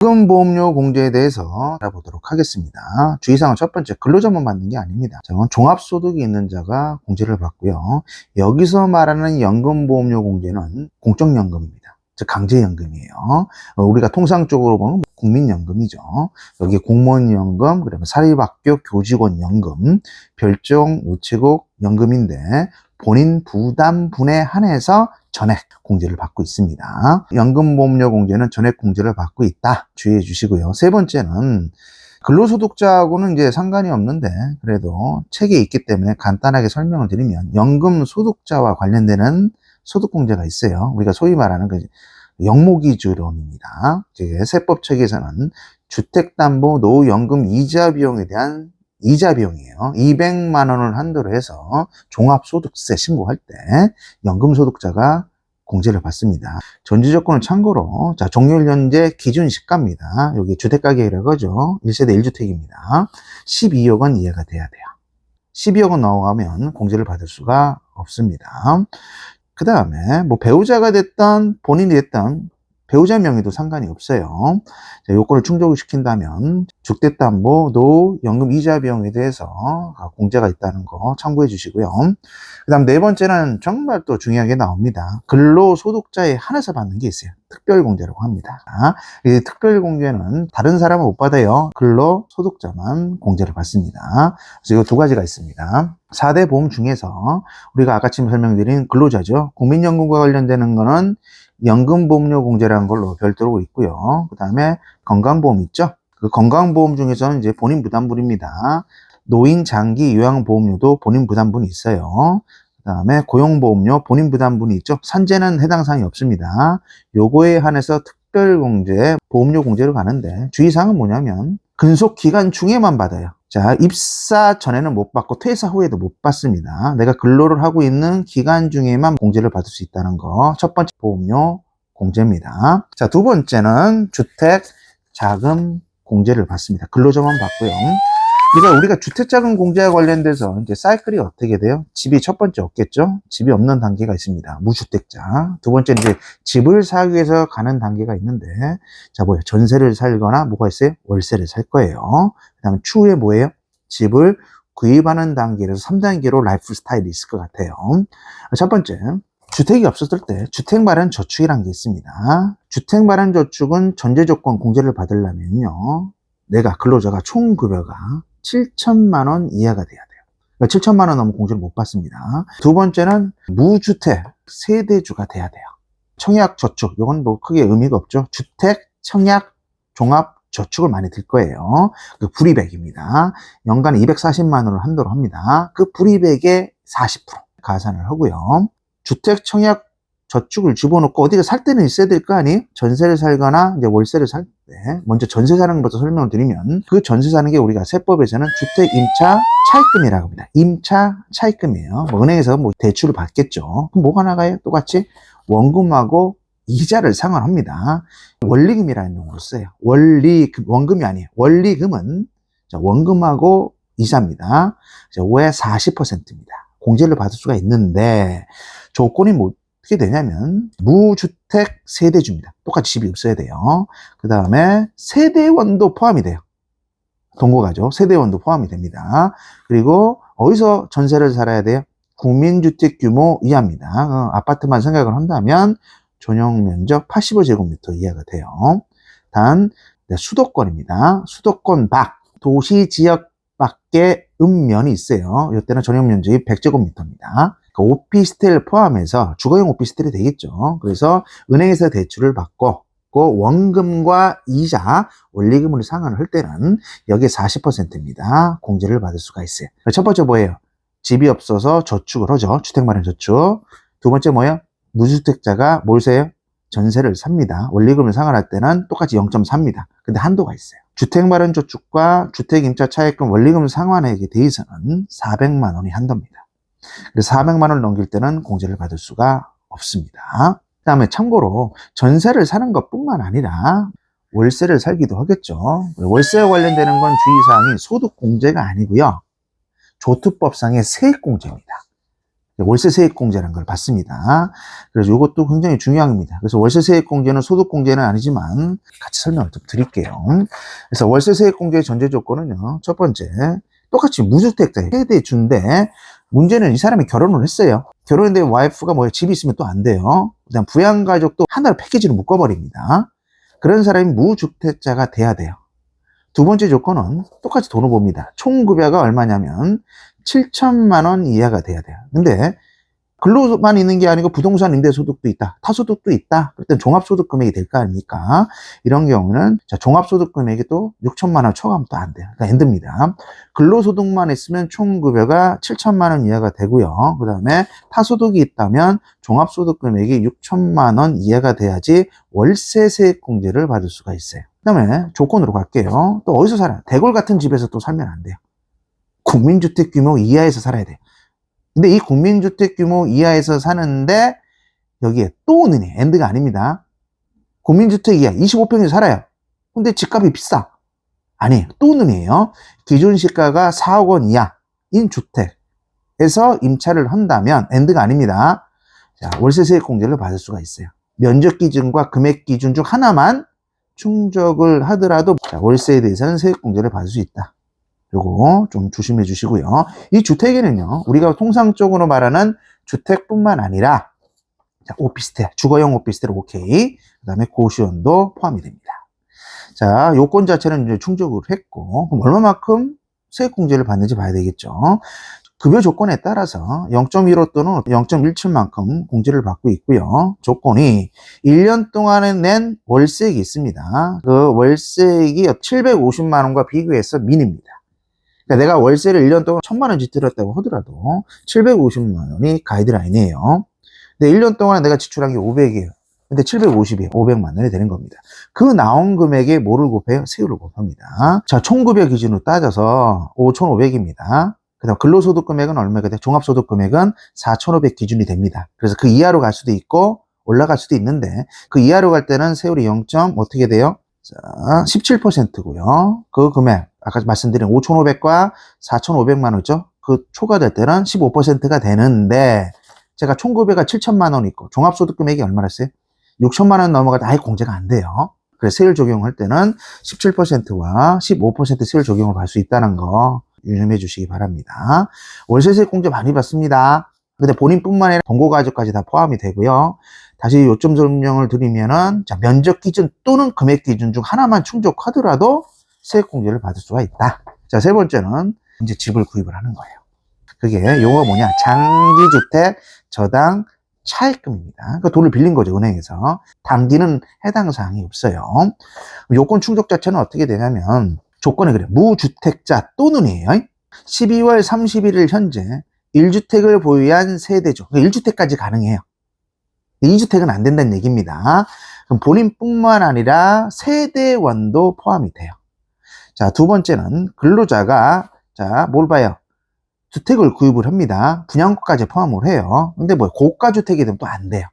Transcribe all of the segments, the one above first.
연금보험료 공제에 대해서 알아보도록 하겠습니다. 주의사항은 첫 번째, 근로자만 받는 게 아닙니다. 종합소득이 있는 자가 공제를 받고요. 여기서 말하는 연금보험료 공제는 공적연금입니다. 즉 강제연금이에요. 우리가 통상적으로 보면 국민연금이죠. 여기 공무원연금, 그다음에 사립학교 교직원연금, 별종 우체국 연금인데 본인 부담분에 한해서 전액 공제를 받고 있습니다. 연금보험료 공제는 전액 공제를 받고 있다. 주의해 주시고요. 세 번째는 근로소득자하고는 이제 상관이 없는데 그래도 책에 있기 때문에 간단하게 설명을 드리면 연금소득자와 관련되는 소득공제가 있어요. 우리가 소위 말하는 그 영모기준론입니다. 세법책에서는 주택담보노후연금 이자 비용에 대한 이자 비용이에요. 200만 원을 한도로 해서 종합소득세 신고할 때 연금소득자가 공제를 받습니다. 전제조건은 참고로 종료일 현재 기준 시가입니다. 여기 주택가격이라고 하죠. 1세대 1주택입니다. 12억 원 이하가 돼야 돼요. 12억 원 넘어가면 공제를 받을 수가 없습니다. 그 다음에 뭐 배우자가 됐던 본인이 됐던 배우자 명의도 상관이 없어요. 요건을 충족을 시킨다면 주택담보 노후 연금 이자 비용에 대해서 공제가 있다는 거 참고해 주시고요. 그 다음 네 번째는 정말 또 중요한 게 나옵니다. 근로소득자에 한해서 받는 게 있어요. 특별공제라고 합니다. 이 특별공제는 다른 사람은 못 받아요. 근로소득자만 공제를 받습니다. 그래서 이 두 가지가 있습니다. 4대 보험 중에서 우리가 아까 지금 설명드린 근로자죠. 국민연금과 관련되는 거는 연금보험료 공제라는 걸로 별도로 있고요. 그 다음에 건강보험 있죠. 그 건강보험 중에서는 이제 본인 부담분입니다. 노인 장기 요양보험료도 본인 부담분이 있어요. 그 다음에 고용보험료 본인 부담분이 있죠. 산재는 해당 사항이 없습니다. 요거에 한해서 특별공제, 보험료 공제로 가는데 주의사항은 뭐냐면 근속기간 중에만 받아요. 자, 입사 전에는 못 받고 퇴사 후에도 못 받습니다. 내가 근로를 하고 있는 기간 중에만 공제를 받을 수 있다는 거. 첫 번째 보험료 공제입니다. 자, 두 번째는 주택 자금 공제를 받습니다. 근로자만 받고요. 그러니까 우리가 주택자금 공제와 관련돼서 이제 사이클이 어떻게 돼요? 집이 첫 번째 없겠죠? 집이 없는 단계가 있습니다. 무주택자. 두 번째는 이제 집을 사기 위해서 가는 단계가 있는데, 자, 뭐예요? 전세를 살거나 뭐가 있어요? 월세를 살 거예요. 그 다음에 추후에 뭐예요? 집을 구입하는 단계에서 3단계로 라이프 스타일이 있을 것 같아요. 첫 번째, 주택이 없었을 때 주택마련저축이라는 게 있습니다. 주택마련저축은 전제조건 공제를 받으려면요. 내가 근로자가 총 급여가 7천만 원 이하가 돼야 돼요. 그러니까 7천만 원 넘으면 공제를 못 받습니다. 두 번째는 무주택 세대주가 돼야 돼요. 청약저축, 이건 뭐 크게 의미가 없죠. 주택, 청약, 종합 저축을 많이 들 거예요. 그 불이백입니다. 연간 240만 원을 한도로 합니다. 그 불이백의 40% 가산을 하고요. 주택, 청약, 저축을 집어넣고 어디가 살 때는 있어야 될 거 아니에요? 전세를 살거나 이제 월세를 살 때 먼저 전세 사는 것부터 설명을 드리면 그 전세 사는 게 우리가 세법에서는 주택 임차 차입금이라고 합니다. 임차 차입금이에요. 뭐 은행에서 뭐 대출을 받겠죠. 그럼 뭐가 나가요? 똑같이 원금하고 이자를 상환합니다. 원리금이라는 용어를 써요. 원금이 아니에요. 원리금은 원금하고 이자입니다. 왜 40%입니다. 공제를 받을 수가 있는데 조건이 뭐 어떻게 되냐면 무주택 세대주입니다. 똑같이 집이 없어야 돼요. 그 다음에 세대원도 포함이 돼요. 동거가죠. 세대원도 포함이 됩니다. 그리고 어디서 전세를 살아야 돼요? 국민주택 규모 이하입니다. 아파트만 생각을 한다면 전용 면적 85제곱미터 이하가 돼요. 단 수도권입니다. 수도권 밖 도시 지역 밖에 읍면이 있어요. 이때는 전용 면적이 100제곱미터입니다. 오피스텔 포함해서 주거용 오피스텔이 되겠죠. 그래서 은행에서 대출을 받고 원금과 이자, 원리금을 상환을 할 때는 여기에 40%입니다. 공제를 받을 수가 있어요. 첫 번째 뭐예요? 집이 없어서 저축을 하죠. 주택마련 저축. 두 번째 뭐예요? 무주택자가 뭘 사요? 전세를 삽니다. 원리금을 상환할 때는 똑같이 0.4입니다. 근데 한도가 있어요. 주택마련 저축과 주택임차 차입금 원리금 상환액에 대해서는 400만 원이 한도입니다. 그래서 400만 원을 넘길 때는 공제를 받을 수가 없습니다. 그 다음에 참고로 전세를 사는 것뿐만 아니라 월세를 살기도 하겠죠. 월세와 관련되는 건 주의사항이 소득공제가 아니고요. 조투법상의 세액공제입니다. 월세 세액공제라는 걸 받습니다. 그래서 이것도 굉장히 중요합니다. 그래서 월세 세액공제는 소득공제는 아니지만 같이 설명을 좀 드릴게요. 그래서 월세 세액공제의 전제 조건은요. 첫 번째, 똑같이 무주택자 세대 준데 문제는 이 사람이 결혼을 했어요. 결혼했는데 와이프가 뭐 집이 있으면 또 안 돼요. 그다음 부양가족도 하나로 패키지로 묶어버립니다. 그런 사람이 무주택자가 돼야 돼요. 두 번째 조건은 똑같이 돈을 봅니다. 총 급여가 얼마냐면 7천만 원 이하가 돼야 돼요. 근데 근로만 있는 게 아니고 부동산 임대소득도 있다. 타소득도 있다. 그럴 땐 종합소득 금액이 될 거 아닙니까? 이런 경우는 종합소득 금액이 또 6천만 원 초과하면 또 안 돼요. 그러니까 엔드입니다. 근로소득만 있으면 총 급여가 7천만 원 이하가 되고요. 그 다음에 타소득이 있다면 종합소득 금액이 6천만 원 이하가 돼야지 월세세액공제를 받을 수가 있어요. 그 다음에 조건으로 갈게요. 또 어디서 살아요? 대골 같은 집에서 또 살면 안 돼요. 국민주택 규모 이하에서 살아야 돼요. 근데 이 국민주택 규모 이하에서 사는데 여기에 또는 엔드가 아닙니다. 국민주택 이하 25평에서 살아요. 근데 집값이 비싸. 아니에요. 또는이에요. 기준 시가가 4억 원 이하인 주택에서 임차를 한다면 엔드가 아닙니다. 자, 월세 세액공제를 받을 수가 있어요. 면적 기준과 금액 기준 중 하나만 충족을 하더라도 월세에 대해서는 세액공제를 받을 수 있다. 요거 좀 조심해 주시고요. 이 주택에는요, 우리가 통상적으로 말하는 주택뿐만 아니라, 자, 오피스텔, 주거용 오피스텔 오케이. 그 다음에 고시원도 포함이 됩니다. 자, 요건 자체는 이제 충족을 했고, 그럼 얼마만큼 세액공제를 받는지 봐야 되겠죠. 급여 조건에 따라서 0.15 또는 0.17만큼 공제를 받고 있고요. 조건이 1년 동안에 낸 월세액이 있습니다. 그 월세액이 750만 원과 비교해서 미입니다. 그러니까 내가 월세를 1년 동안 1,000만 원 지출했다고 하더라도 750만 원이 가이드라인이에요. 근데 1년 동안 내가 지출한 게 500이에요. 근데 750이에요. 500만 원이 되는 겁니다. 그 나온 금액에 뭐를 곱해요? 세율을 곱합니다. 자, 총급여 기준으로 따져서 5,500입니다. 그 다음 근로소득 금액은 얼마가 돼요? 종합소득 금액은 4,500 기준이 됩니다. 그래서 그 이하로 갈 수도 있고 올라갈 수도 있는데 그 이하로 갈 때는 세율이 0. 어떻게 돼요? 자, 17%고요. 그 금액 아까 말씀드린 5,500과 4,500만 원이죠. 그 초과될 때는 15%가 되는데 제가 총급여가 7천만 원 있고 종합소득 금액이 얼마나 했어요? 6천만 원 넘어가도 아예 공제가 안 돼요. 그래서 세율 적용할 때는 17%와 15% 세율 적용을 받을 수 있다는 거 유념해 주시기 바랍니다. 월세세 공제 많이 받습니다. 근데 본인뿐만 아니라 동거가족까지 다 포함이 되고요. 다시 요점 설명을 드리면은, 자, 면적 기준 또는 금액 기준 중 하나만 충족하더라도 세액공제를 받을 수가 있다. 자, 세 번째는 이제 집을 구입을 하는 거예요. 그게 요거 뭐냐? 장기주택 저당 차입금입니다. 그 돈을 빌린 거죠, 은행에서. 단기는 해당 사항이 없어요. 요건 충족 자체는 어떻게 되냐면, 조건이 그래요. 무주택자 또는이에요. 12월 31일 현재 1주택을 보유한 세대죠. 1주택까지 가능해요. 2주택은 안 된다는 얘기입니다. 그럼 본인뿐만 아니라 세대원도 포함이 돼요. 자, 두 번째는 근로자가, 자, 뭘 봐요? 주택을 구입을 합니다. 분양가까지 포함을 해요. 근데 뭐 고가주택이 되면 또 안 돼요.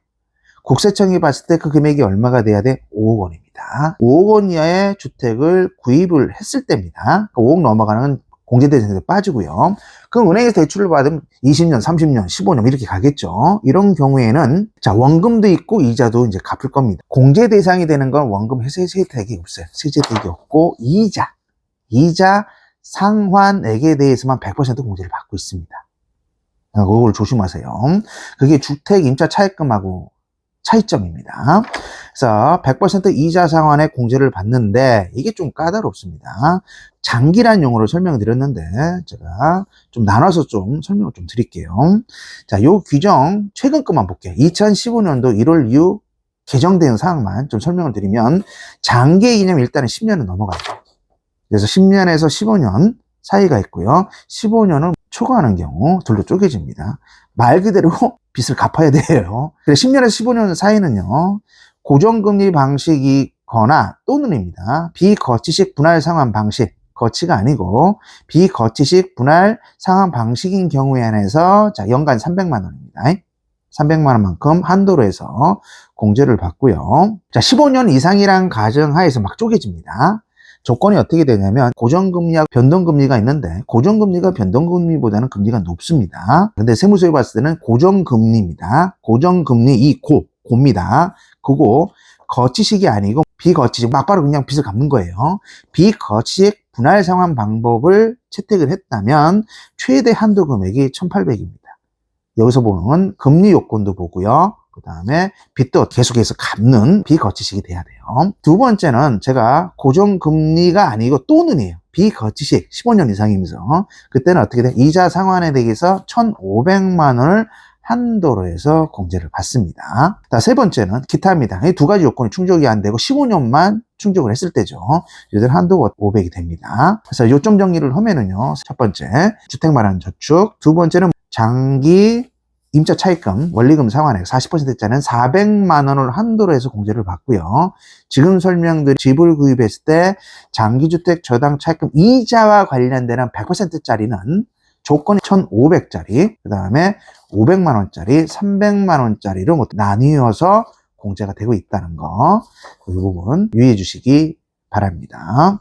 국세청이 봤을 때 그 금액이 얼마가 돼야 돼? 5억 원입니다. 5억 원 이하의 주택을 구입을 했을 때입니다. 5억 넘어가는 공제대상에 빠지고요. 그럼 은행에서 대출을 받으면 20년, 30년, 15년 이렇게 가겠죠. 이런 경우에는 자, 원금도 있고 이자도 이제 갚을 겁니다. 공제 대상이 되는 건 원금 회생 세제택이 없어요. 세제택이 없고 이자 상환액에 대해서만 100% 공제를 받고 있습니다. 그걸 조심하세요. 그게 주택 임차 차입금하고 차이점입니다. 그래서 100% 이자 상환액 공제를 받는데 이게 좀 까다롭습니다. 장기란 용어로 설명드렸는데 제가 좀 나눠서 좀 설명을 좀 드릴게요. 자, 요 규정 최근 것만 볼게요. 2015년도 1월 이후 개정된 사항만 좀 설명을 드리면 장기 개념 일단은 10년은 넘어가요. 그래서 10년에서 15년 사이가 있고요. 15년을 초과하는 경우 둘로 쪼개집니다. 말 그대로 빚을 갚아야 돼요. 그래서 10년에서 15년 사이는요, 고정금리 방식이거나 또는입니다. 비거치식 분할 상환 방식, 거치가 아니고 비거치식 분할 상환 방식인 경우에 한해서 자, 연간 300만 원입니다. 300만 원만큼 한도로 해서 공제를 받고요. 자, 15년 이상이란 가정하에서 막 쪼개집니다. 조건이 어떻게 되냐면 고정금리와 변동금리가 있는데 고정금리가 변동금리보다는 금리가 높습니다. 근데 세무서에 봤을 때는 고정금리입니다. 고정금리 이 고입니다. 그거 거치식이 아니고 비거치식, 막바로 그냥 빚을 갚는 거예요. 비거치식 분할 상환 방법을 채택을 했다면 최대 한도 금액이 1,800입니다. 여기서 보는 금리 요건도 보고요. 그 다음에 빚도 계속해서 갚는 비거치식이 돼야 돼요. 두 번째는 제가 고정금리가 아니고 또는이에요. 비거치식 15년 이상이면서 그때는 어떻게 돼? 이자 상환에 대해서 1,500만 원을 한도로 해서 공제를 받습니다. 세 번째는 기타입니다. 이 두 가지 요건이 충족이 안 되고 15년만 충족을 했을 때죠. 이들 한도가 500이 됩니다. 그래서 요점 정리를 하면은요. 첫 번째, 주택 마련 저축. 두 번째는 장기 임차 차입금, 원리금 상환액 40%짜리는 400만 원을 한도로 해서 공제를 받고요. 지금 설명드린 집을 구입했을 때 장기주택 저당 차입금 이자와 관련되는 100%짜리는 조건이 1,500짜리, 그 다음에 500만 원짜리, 300만 원짜리로 나뉘어서 공제가 되고 있다는 거, 이 부분 유의해 주시기 바랍니다.